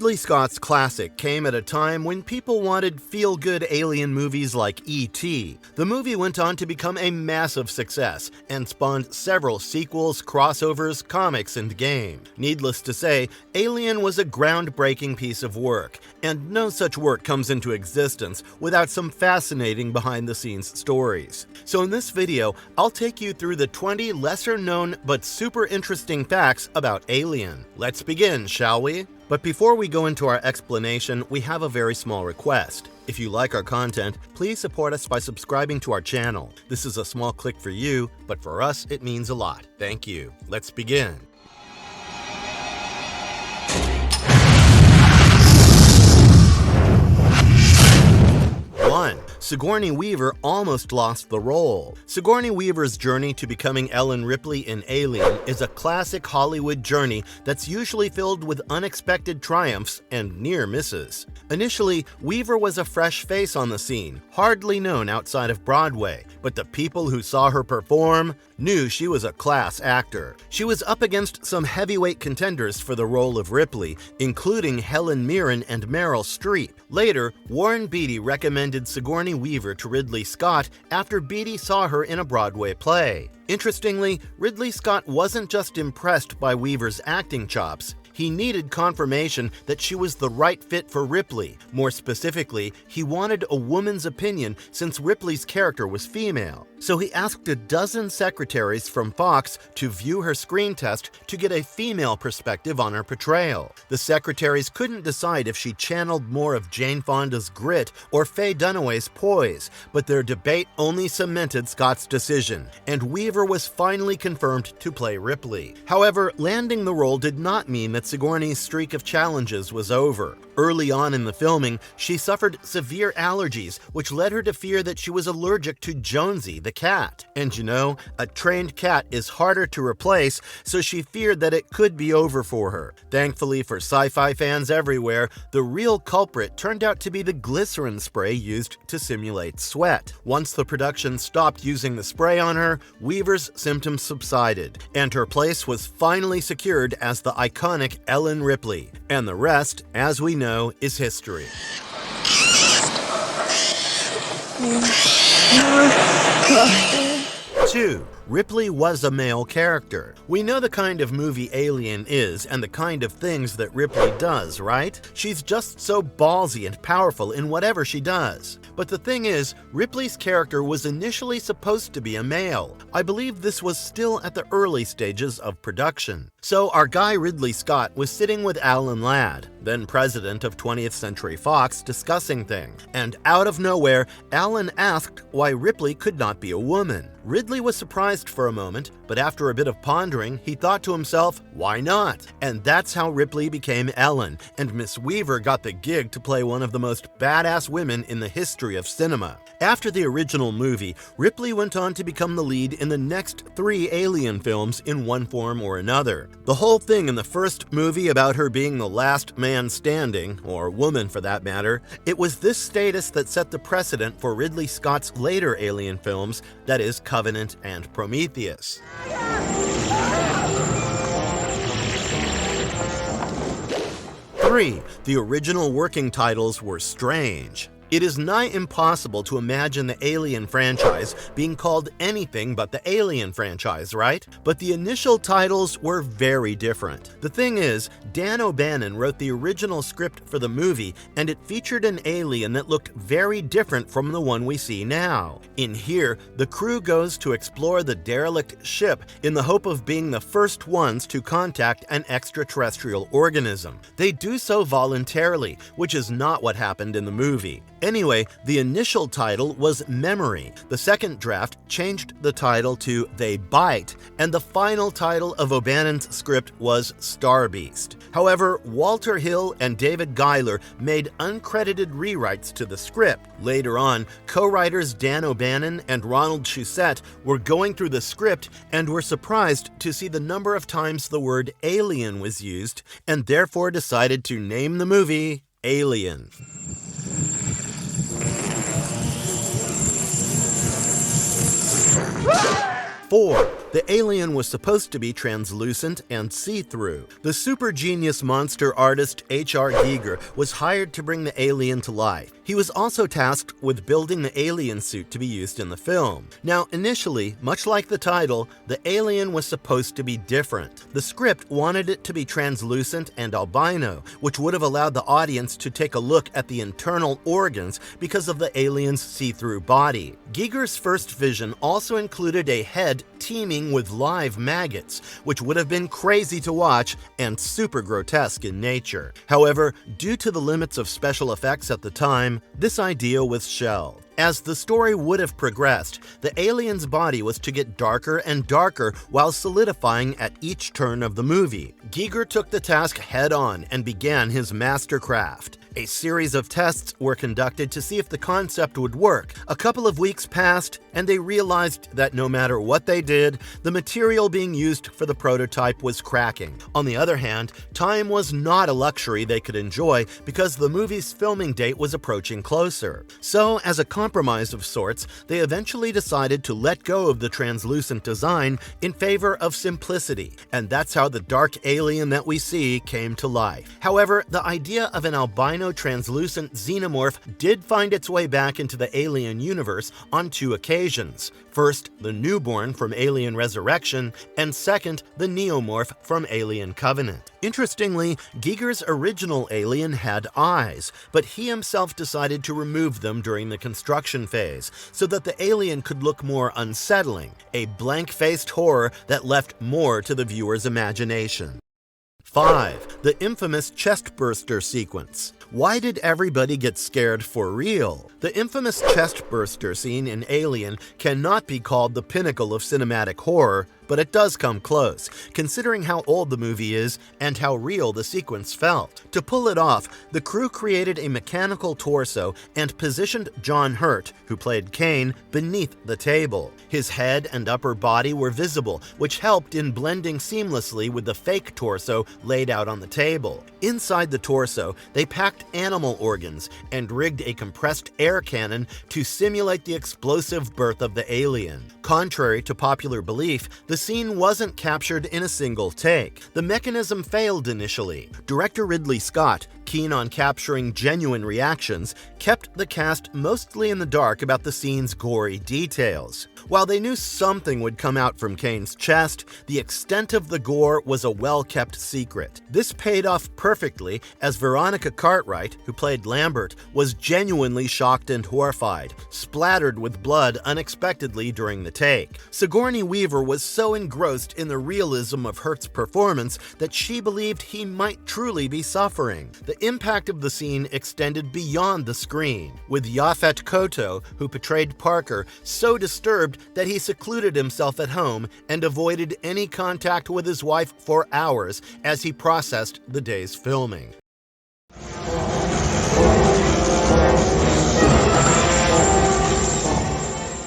Ridley Scott's classic came at a time when people wanted feel-good alien movies like E.T. The movie went on to become a massive success and spawned several sequels, crossovers, comics, and games. Needless to say, Alien was a groundbreaking piece of work, and no such work comes into existence without some fascinating behind-the-scenes stories. So in this video, I'll take you through the 20 lesser-known but super interesting facts about Alien. Let's begin, shall we? But before we go into our explanation, we have a very small request. If you like our content, please support us by subscribing to our channel. This is a small click for you, but for us, it means a lot. Thank you. Let's begin. 1. Sigourney Weaver almost lost the role. Sigourney Weaver's journey to becoming Ellen Ripley in Alien is a classic Hollywood journey that's usually filled with unexpected triumphs and near misses. Initially, Weaver was a fresh face on the scene, hardly known outside of Broadway, but the people who saw her perform knew she was a class actor. She was up against some heavyweight contenders for the role of Ripley, including Helen Mirren and Meryl Streep. Later, Warren Beatty recommended Sigourney Weaver to Ridley Scott after Beatty saw her in a Broadway play. Interestingly, Ridley Scott wasn't just impressed by Weaver's acting chops. He needed confirmation that she was the right fit for Ripley. More specifically, he wanted a woman's opinion since Ripley's character was female. So he asked a dozen secretaries from Fox to view her screen test to get a female perspective on her portrayal. The secretaries couldn't decide if she channeled more of Jane Fonda's grit or Faye Dunaway's poise, but their debate only cemented Scott's decision, and Weaver was finally confirmed to play Ripley. However, landing the role did not mean that Sigourney's streak of challenges was over. Early on in the filming, she suffered severe allergies, which led her to fear that she was allergic to Jonesy, the cat. And you know, a trained cat is harder to replace, so she feared that it could be over for her. Thankfully for sci-fi fans everywhere, the real culprit turned out to be the glycerin spray used to simulate sweat. Once the production stopped using the spray on her, Weaver's symptoms subsided, and her place was finally secured as the iconic Ellen Ripley. And the rest, as we know, is history. 2. Ripley was a male character. We know the kind of movie Alien is and the kind of things that Ripley does, right? She's just so ballsy and powerful in whatever she does. But the thing is, Ripley's character was initially supposed to be a male. I believe this was still at the early stages of production. So our guy Ridley Scott was sitting with Alan Ladd, then president of 20th Century Fox, discussing things. And out of nowhere, Alan asked why Ripley could not be a woman. Ridley was surprised for a moment, but after a bit of pondering, he thought to himself, why not? And that's how Ripley became Ellen, and Miss Weaver got the gig to play one of the most badass women in the history of cinema. After the original movie, Ripley went on to become the lead in the next 3 Alien films in one form or another. The whole thing in the first movie about her being the last man standing, or woman for that matter, it was this status that set the precedent for Ridley Scott's later Alien films, that is, Covenant and Prometheus. 3. The original working titles were strange. It is nigh impossible to imagine the Alien franchise being called anything but the Alien franchise, right? But the initial titles were very different. The thing is, Dan O'Bannon wrote the original script for the movie, and it featured an alien that looked very different from the one we see now. In here, the crew goes to explore the derelict ship in the hope of being the first ones to contact an extraterrestrial organism. They do so voluntarily, which is not what happened in the movie. Anyway, the initial title was Memory. The second draft changed the title to They Bite, and the final title of O'Bannon's script was Star Beast. However, Walter Hill and David Giler made uncredited rewrites to the script. Later on, co-writers Dan O'Bannon and Ronald Shusett were going through the script and were surprised to see the number of times the word alien was used, and therefore decided to name the movie Alien. 4. 4. The alien was supposed to be translucent and see-through. The super genius monster artist H.R. Giger was hired to bring the alien to life. He was also tasked with building the alien suit to be used in the film. Now, initially, much like the title, the alien was supposed to be different. The script wanted it to be translucent and albino, which would have allowed the audience to take a look at the internal organs because of the alien's see-through body. Giger's first vision also included a head teeming with live maggots, which would have been crazy to watch and super grotesque in nature. However, due to the limits of special effects at the time, this idea was shelved. As the story would have progressed, the alien's body was to get darker and darker while solidifying at each turn of the movie. Giger took the task head-on and began his mastercraft. A series of tests were conducted to see if the concept would work. A couple of weeks passed, and they realized that no matter what they did, the material being used for the prototype was cracking. On the other hand, time was not a luxury they could enjoy because the movie's filming date was approaching closer. So, as a compromise of sorts, they eventually decided to let go of the translucent design in favor of simplicity, and that's how the dark alien that we see came to life. However, the idea of an albino translucent xenomorph did find its way back into the Alien universe on 2 occasions. First, the newborn from Alien Resurrection, and second, the neomorph from Alien Covenant. Interestingly, Giger's original alien had eyes, but he himself decided to remove them during the construction phase, so that the alien could look more unsettling, a blank-faced horror that left more to the viewer's imagination. 5. The infamous chest-burster sequence. Why did everybody get scared for real? The infamous chest-burster scene in Alien cannot be called the pinnacle of cinematic horror, but it does come close, considering how old the movie is and how real the sequence felt. To pull it off, the crew created a mechanical torso and positioned John Hurt, who played Kane, beneath the table. His head and upper body were visible, which helped in blending seamlessly with the fake torso laid out on the table. Inside the torso, they packed animal organs and rigged a compressed air cannon to simulate the explosive birth of the alien. Contrary to popular belief, the scene wasn't captured in a single take. The mechanism failed initially. Director Ridley Scott, keen on capturing genuine reactions, kept the cast mostly in the dark about the scene's gory details. While they knew something would come out from Kane's chest, the extent of the gore was a well-kept secret. This paid off perfectly as Veronica Cartwright, who played Lambert, was genuinely shocked and horrified, splattered with blood unexpectedly during the take. Sigourney Weaver was so engrossed in the realism of Hurt's performance that she believed he might truly be suffering. The impact of the scene extended beyond the screen, with Yaphet Kotto, who portrayed Parker, so disturbed that he secluded himself at home and avoided any contact with his wife for hours as he processed the day's filming.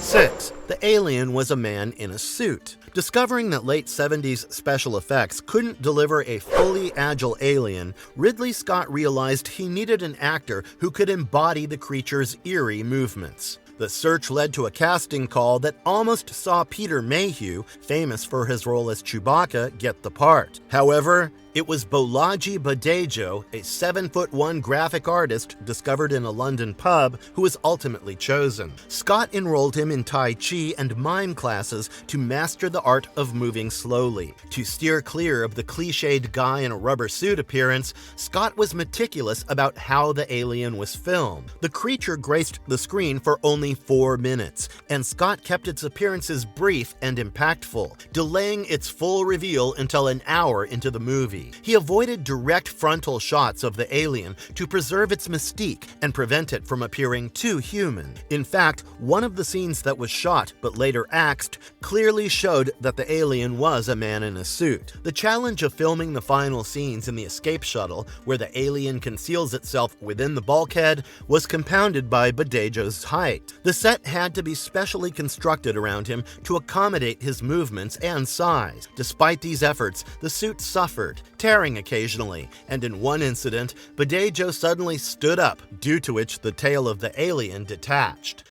6. The alien was a man in a suit. Discovering that late 70s special effects couldn't deliver a fully agile alien, Ridley Scott realized he needed an actor who could embody the creature's eerie movements. The search led to a casting call that almost saw Peter Mayhew, famous for his role as Chewbacca, get the part. However, it was Bolaji Badejo, a 7'1" graphic artist discovered in a London pub, who was ultimately chosen. Scott enrolled him in Tai Chi and mime classes to master the art of moving slowly. To steer clear of the cliched guy in a rubber suit appearance, Scott was meticulous about how the alien was filmed. The creature graced the screen for only 4 minutes, and Scott kept its appearances brief and impactful, delaying its full reveal until an hour into the movie. He avoided direct frontal shots of the alien to preserve its mystique and prevent it from appearing too human. In fact, one of the scenes that was shot but later axed clearly showed that the alien was a man in a suit. The challenge of filming the final scenes in the escape shuttle, where the alien conceals itself within the bulkhead, was compounded by Badejo's height. The set had to be specially constructed around him to accommodate his movements and size. Despite these efforts, the suit suffered, tearing occasionally, and in one incident, Badejo suddenly stood up, due to which the tail of the alien detached.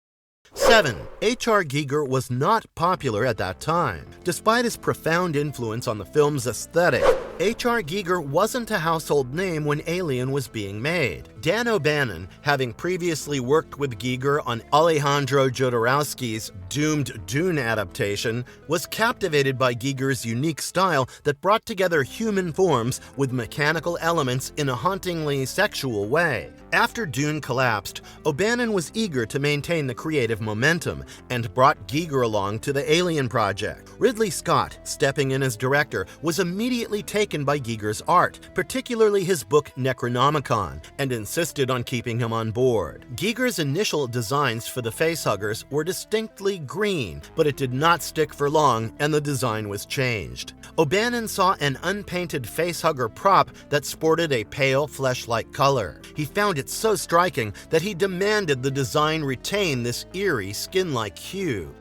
7. 7. H.R. Giger was not popular at that time. Despite his profound influence on the film's aesthetic, H.R. Giger wasn't a household name when Alien was being made. Dan O'Bannon, having previously worked with Giger on Alejandro Jodorowsky's doomed Dune adaptation, was captivated by Giger's unique style that brought together human forms with mechanical elements in a hauntingly sexual way. After Dune collapsed, O'Bannon was eager to maintain the creative momentum and brought Giger along to the Alien project. Ridley Scott, stepping in as director, was immediately taken by Giger's art, particularly his book Necronomicon, and insisted on keeping him on board. Giger's initial designs for the facehuggers were distinctly green, but it did not stick for long and the design was changed. O'Bannon saw an unpainted facehugger prop that sported a pale flesh-like color. He found it so striking that he demanded the design retain this eerie skin-like hue.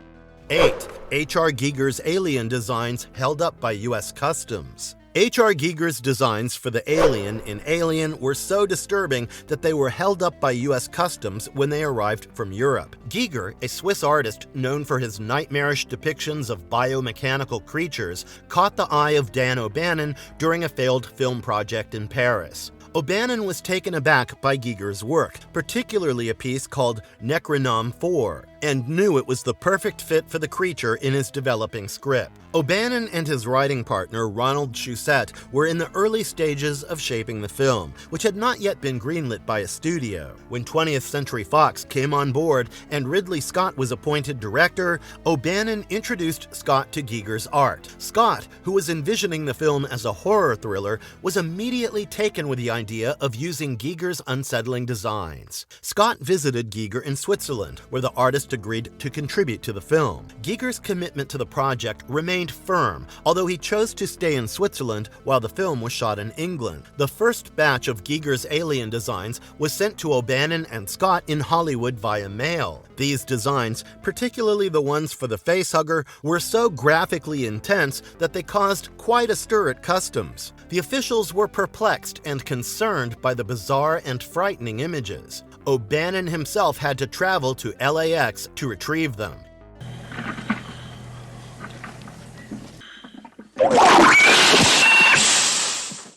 8. H.R. Giger's alien designs held up by U.S. Customs. H.R. Giger's designs for the alien in Alien were so disturbing that they were held up by U.S. Customs when they arrived from Europe. Giger, a Swiss artist known for his nightmarish depictions of biomechanical creatures, caught the eye of Dan O'Bannon during a failed film project in Paris. O'Bannon was taken aback by Giger's work, particularly a piece called Necronom 4, and knew it was the perfect fit for the creature in his developing script. O'Bannon and his writing partner, Ronald Shusett, were in the early stages of shaping the film, which had not yet been greenlit by a studio. When 20th Century Fox came on board and Ridley Scott was appointed director, O'Bannon introduced Scott to Giger's art. Scott, who was envisioning the film as a horror thriller, was immediately taken with the idea of using Giger's unsettling designs. Scott visited Giger in Switzerland, where the artist agreed to contribute to the film. Giger's commitment to the project remained firm, although he chose to stay in Switzerland while the film was shot in England. The first batch of Giger's alien designs was sent to O'Bannon and Scott in Hollywood via mail. These designs, particularly the ones for the facehugger, were so graphically intense that they caused quite a stir at Customs. The officials were perplexed and concerned by the bizarre and frightening images. O'Bannon himself had to travel to LAX to retrieve them.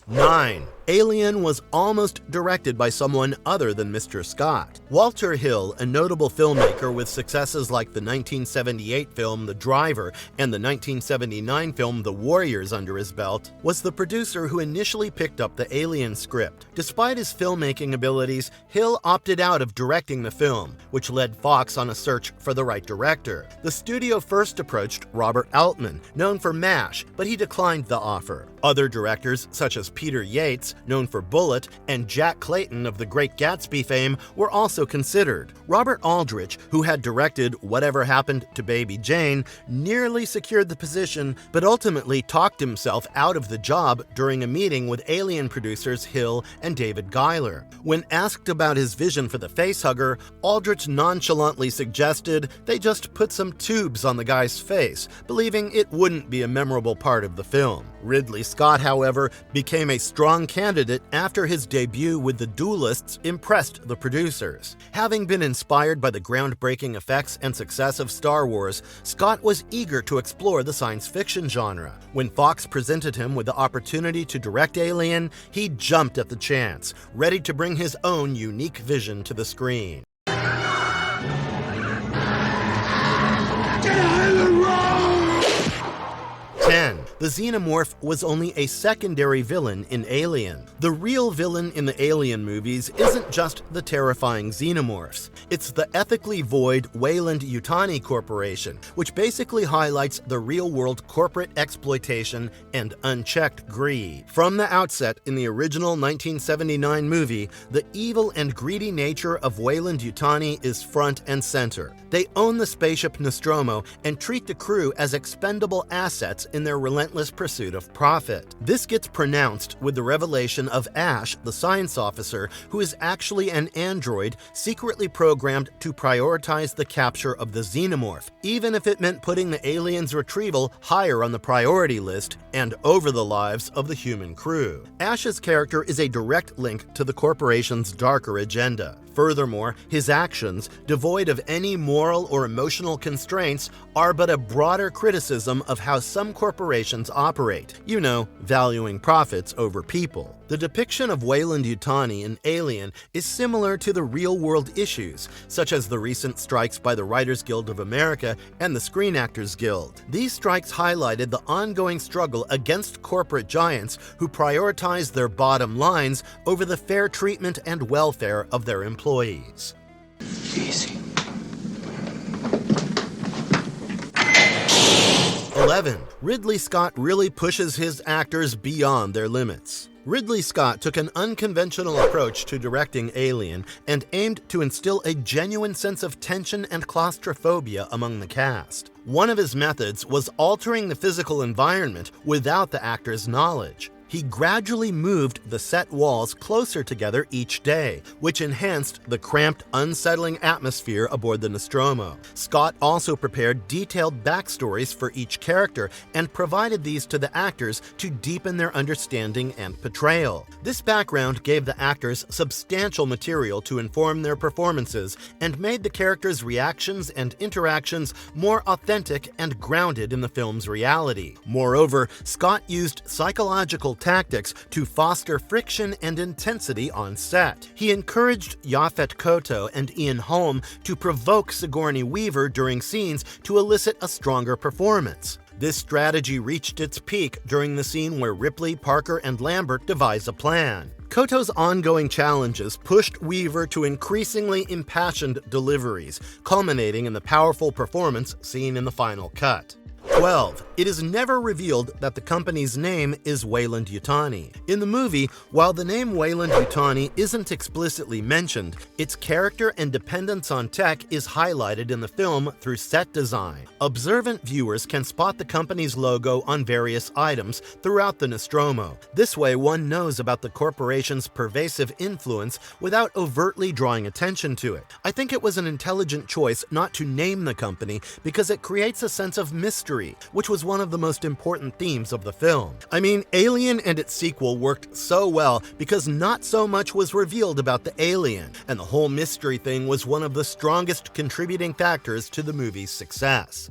9. Alien was almost directed by someone other than Mr. Scott. Walter Hill, a notable filmmaker with successes like the 1978 film The Driver and the 1979 film The Warriors under his belt, was the producer who initially picked up the Alien script. Despite his filmmaking abilities, Hill opted out of directing the film, which led Fox on a search for the right director. The studio first approached Robert Altman, known for MASH, but he declined the offer. Other directors, such as Peter Yates, known for Bullet, and Jack Clayton of The Great Gatsby fame, were also considered. Robert Aldrich, who had directed Whatever Happened to Baby Jane, nearly secured the position, but ultimately talked himself out of the job during a meeting with Alien producers Hill and David Giler. When asked about his vision for the facehugger, Aldrich nonchalantly suggested they just put some tubes on the guy's face, believing it wouldn't be a memorable part of the film. Ridley Scott, however, became a strong candidate after his debut with The Duelists impressed the producers. Having been inspired by the groundbreaking effects and success of Star Wars, Scott was eager to explore the science fiction genre. When Fox presented him with the opportunity to direct Alien, he jumped at the chance, ready to bring his own unique vision to the screen. 10. The Xenomorph was only a secondary villain in Alien. The real villain in the Alien movies isn't just the terrifying Xenomorphs. It's the ethically void Wayand Utani Corporation, which basically highlights the real-world corporate exploitation and unchecked greed. From the outset in the original 1979 movie, the evil and greedy nature of Wayand Utani is front and center. They own the spaceship Nostromo and treat the crew as expendable assets in their relentless pursuit of profit. This gets pronounced with the revelation of Ash, the science officer, who is actually an android secretly programmed to prioritize the capture of the Xenomorph, even if it meant putting the alien's retrieval higher on the priority list and over the lives of the human crew. Ash's character is a direct link to the corporation's darker agenda. Furthermore, his actions, devoid of any moral or emotional constraints, are but a broader criticism of how some corporations operate, valuing profits over people. The depiction of Wayand Utani in Alien is similar to the real-world issues, such as the recent strikes by the Writers Guild of America and the Screen Actors Guild. These strikes highlighted the ongoing struggle against corporate giants who prioritize their bottom lines over the fair treatment and welfare of their employees. Easy. 11. Ridley Scott really pushes his actors beyond their limits. Ridley Scott took an unconventional approach to directing Alien and aimed to instill a genuine sense of tension and claustrophobia among the cast. One of his methods was altering the physical environment without the actors' knowledge. He gradually moved the set walls closer together each day, which enhanced the cramped, unsettling atmosphere aboard the Nostromo. Scott also prepared detailed backstories for each character and provided these to the actors to deepen their understanding and portrayal. This background gave the actors substantial material to inform their performances and made the characters' reactions and interactions more authentic and grounded in the film's reality. Moreover, Scott used psychological tactics to foster friction and intensity on set. He encouraged Yaphet Kotto and Ian Holm to provoke Sigourney Weaver during scenes to elicit a stronger performance. This strategy reached its peak during the scene where Ripley, Parker, and Lambert devise a plan. Kotto's ongoing challenges pushed Weaver to increasingly impassioned deliveries, culminating in the powerful performance seen in the final cut. 12. It is never revealed that the company's name is Wayand Utani. In the movie, while the name Wayand Utani isn't explicitly mentioned, its character and dependence on tech is highlighted in the film through set design. Observant viewers can spot the company's logo on various items throughout the Nostromo. This way, one knows about the corporation's pervasive influence without overtly drawing attention to it. I think it was an intelligent choice not to name the company because it creates a sense of mystery, which was one of the most important themes of the film. I mean, Alien and its sequel worked so well because not so much was revealed about the alien, and the whole mystery thing was one of the strongest contributing factors to the movie's success.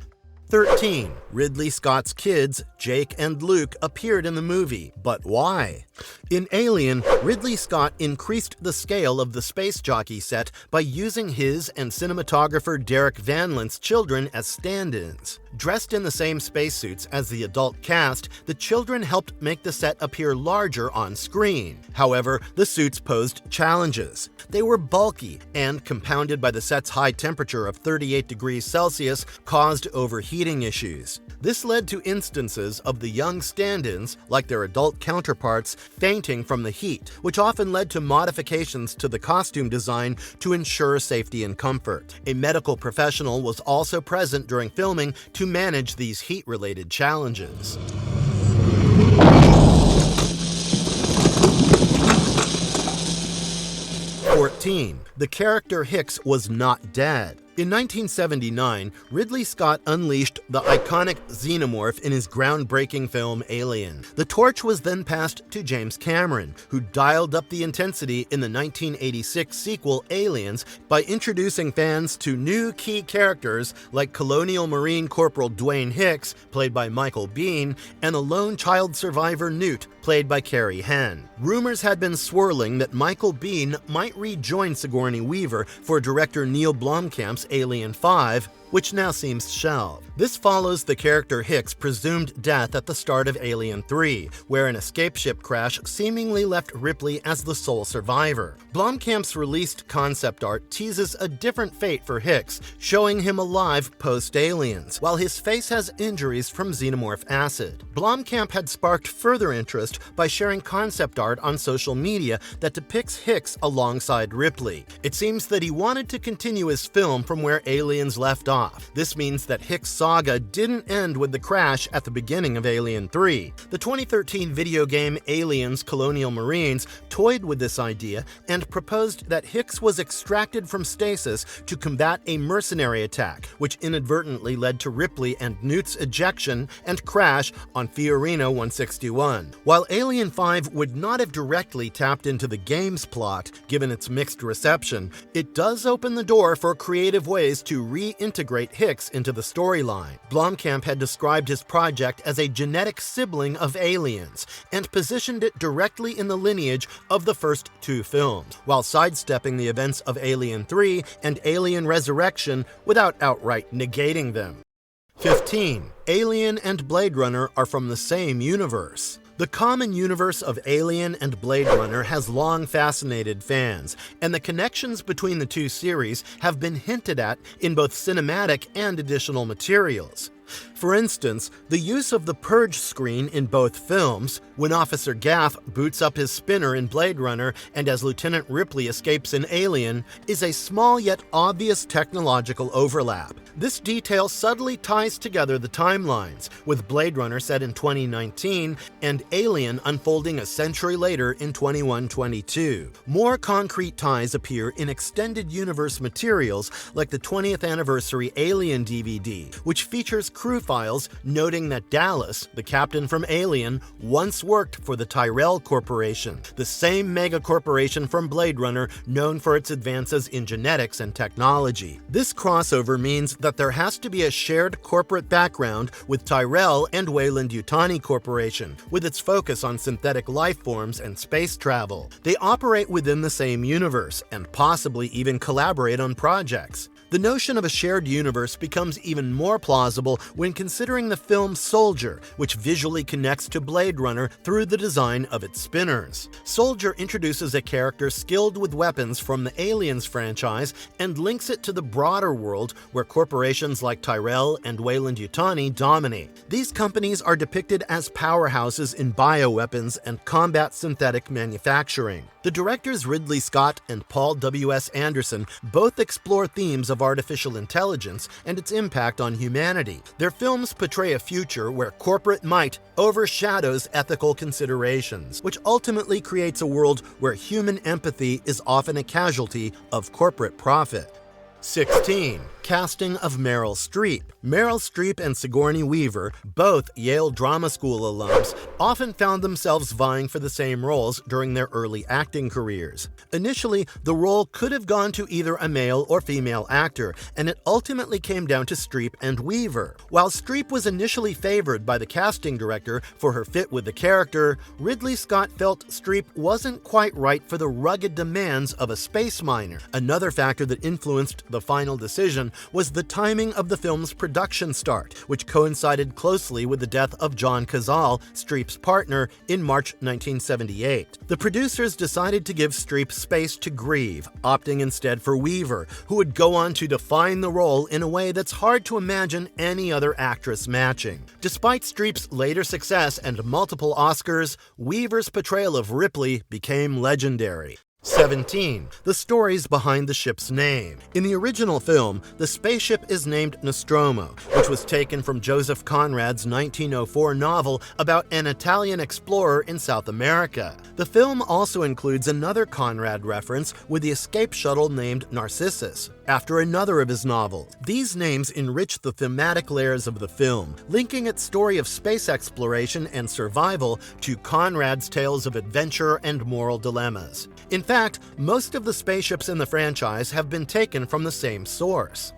13. Ridley Scott's kids, Jake and Luke, appeared in the movie. But why? In Alien, Ridley Scott increased the scale of the space jockey set by using his and cinematographer Derek Van Lent's children as stand-ins. Dressed in the same spacesuits as the adult cast, the children helped make the set appear larger on screen. However, the suits posed challenges. They were bulky and, compounded by the set's high temperature of 38 degrees Celsius, caused overheating issues. This led to instances of the young stand-ins, like their adult counterparts, fainting from the heat, which often led to modifications to the costume design to ensure safety and comfort. A medical professional was also present during filming to manage these heat-related challenges. 14. The character Hicks was not dead. In 1979, Ridley Scott unleashed the iconic xenomorph in his groundbreaking film Alien. The torch was then passed to James Cameron, who dialed up the intensity in the 1986 sequel Aliens by introducing fans to new key characters like Colonial Marine Corporal Dwayne Hicks, played by Michael Biehn, and a lone child survivor Newt, played by Carrie Henn. Rumors had been swirling that Michael Biehn might rejoin Sigourney Weaver for director Neil Blomkamp's Alien 5, which now seems shelved. This follows the character Hicks' presumed death at the start of Alien 3, where an escape ship crash seemingly left Ripley as the sole survivor. Blomkamp's released concept art teases a different fate for Hicks, showing him alive post-Aliens, while his face has injuries from xenomorph acid. Blomkamp had sparked further interest by sharing concept art on social media that depicts Hicks alongside Ripley. It seems that he wanted to continue his film from where Aliens left off. This means that Hicks' saga didn't end with the crash at the beginning of Alien 3. The 2013 video game Aliens Colonial Marines toyed with this idea and proposed that Hicks was extracted from stasis to combat a mercenary attack, which inadvertently led to Ripley and Newt's ejection and crash on Fiorino 161. While Alien 5 would not have directly tapped into the game's plot, given its mixed reception, exception, it does open the door for creative ways to reintegrate Hicks into the storyline. Blomkamp had described his project as a genetic sibling of Aliens and positioned it directly in the lineage of the first two films, while sidestepping the events of Alien 3 and Alien Resurrection without outright negating them. 15. Alien and Blade Runner are from the same universe. The common universe of Alien and Blade Runner has long fascinated fans, and the connections between the two series have been hinted at in both cinematic and additional materials. For instance, the use of the purge screen in both films, when Officer Gaff boots up his spinner in Blade Runner and as Lieutenant Ripley escapes in Alien, is a small yet obvious technological overlap. This detail subtly ties together the timelines, with Blade Runner set in 2019 and Alien unfolding a century later in 2122. More concrete ties appear in extended universe materials like the 20th anniversary Alien DVD, which features crew files noting that Dallas, the captain from Alien, once worked for the Tyrell Corporation, the same mega corporation from Blade Runner known for its advances in genetics and technology. This crossover means that there has to be a shared corporate background with Tyrell and Wayand Utani Corporation, with its focus on synthetic life forms and space travel. They operate within the same universe and possibly even collaborate on projects. The notion of a shared universe becomes even more plausible when considering the film Soldier, which visually connects to Blade Runner through the design of its spinners. Soldier introduces a character skilled with weapons from the Aliens franchise and links it to the broader world where corporations like Tyrell and Wayand Utani dominate. These companies are depicted as powerhouses in bioweapons and combat synthetic manufacturing. The directors Ridley Scott and Paul W.S. Anderson both explore themes of artificial intelligence and its impact on humanity. Their films portray a future where corporate might overshadows ethical considerations, which ultimately creates a world where human empathy is often a casualty of corporate profit. 16. Casting of Meryl Streep. Meryl Streep and Sigourney Weaver, both Yale Drama School alums, often found themselves vying for the same roles during their early acting careers. Initially, the role could have gone to either a male or female actor, and it ultimately came down to Streep and Weaver. While Streep was initially favored by the casting director for her fit with the character, Ridley Scott felt Streep wasn't quite right for the rugged demands of a space miner. Another factor that influenced the final decision was the timing of the film's production start, which coincided closely with the death of John Cazale, Streep's partner, in March 1978. The producers decided to give Streep space to grieve, opting instead for Weaver, who would go on to define the role in a way that's hard to imagine any other actress matching. Despite Streep's later success and multiple Oscars, Weaver's portrayal of Ripley became legendary. 17. The stories behind the ship's name. In the original film, the spaceship is named Nostromo, which was taken from Joseph Conrad's 1904 novel about an Italian explorer in South America. The film also includes another Conrad reference with the escape shuttle named Narcissus, after another of his novels. These names enrich the thematic layers of the film, linking its story of space exploration and survival to Conrad's tales of adventure and moral dilemmas. In fact, most of the spaceships in the franchise have been taken from the same source.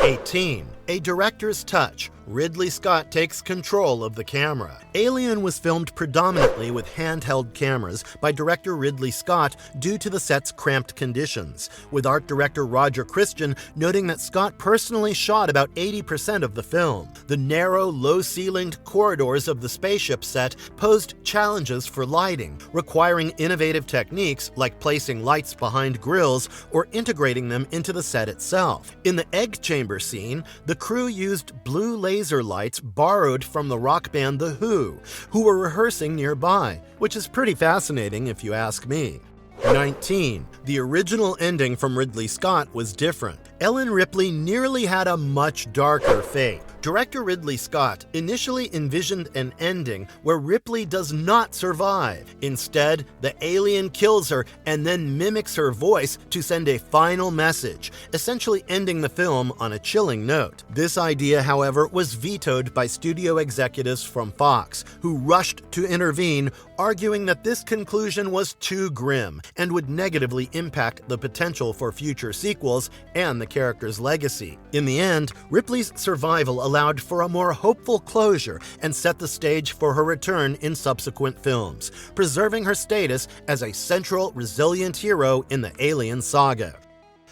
18. A director's touch. Ridley Scott takes control of the camera. Alien was filmed predominantly with handheld cameras by director Ridley Scott due to the set's cramped conditions, with art director Roger Christian noting that Scott personally shot about 80% of the film. The narrow, low-ceilinged corridors of the spaceship set posed challenges for lighting, requiring innovative techniques like placing lights behind grills or integrating them into the set itself. In the egg chamber scene, the crew used blue laser lights borrowed from the rock band The Who were rehearsing nearby, which is pretty fascinating if you ask me. 19. The original ending from Ridley Scott was different. Ellen Ripley nearly had a much darker fate. Director Ridley Scott initially envisioned an ending where Ripley does not survive. Instead, the alien kills her and then mimics her voice to send a final message, essentially ending the film on a chilling note. This idea, however, was vetoed by studio executives from Fox, who rushed to intervene, arguing that this conclusion was too grim and would negatively impact the potential for future sequels and the character's legacy. In the end, Ripley's survival allowed for a more hopeful closure and set the stage for her return in subsequent films, preserving her status as a central, resilient hero in the Alien saga.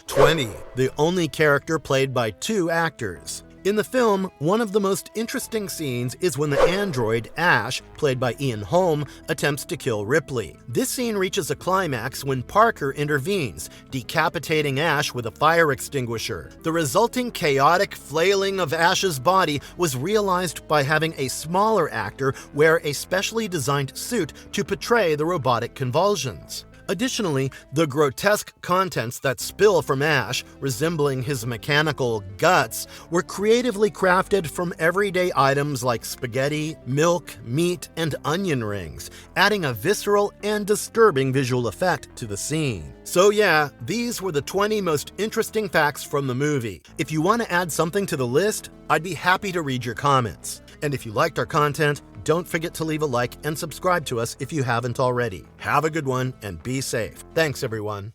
20. The only character played by two actors. In the film, one of the most interesting scenes is when the android, Ash, played by Ian Holm, attempts to kill Ripley. This scene reaches a climax when Parker intervenes, decapitating Ash with a fire extinguisher. The resulting chaotic flailing of Ash's body was realized by having a smaller actor wear a specially designed suit to portray the robotic convulsions. Additionally, the grotesque contents that spill from Ash, resembling his mechanical guts, were creatively crafted from everyday items like spaghetti, milk, meat, and onion rings, adding a visceral and disturbing visual effect to the scene. So yeah, these were the 20 most interesting facts from the movie. If you want to add something to the list, I'd be happy to read your comments. And if you liked our content, don't forget to leave a like and subscribe to us if you haven't already. Have a good one and be safe. Thanks, everyone.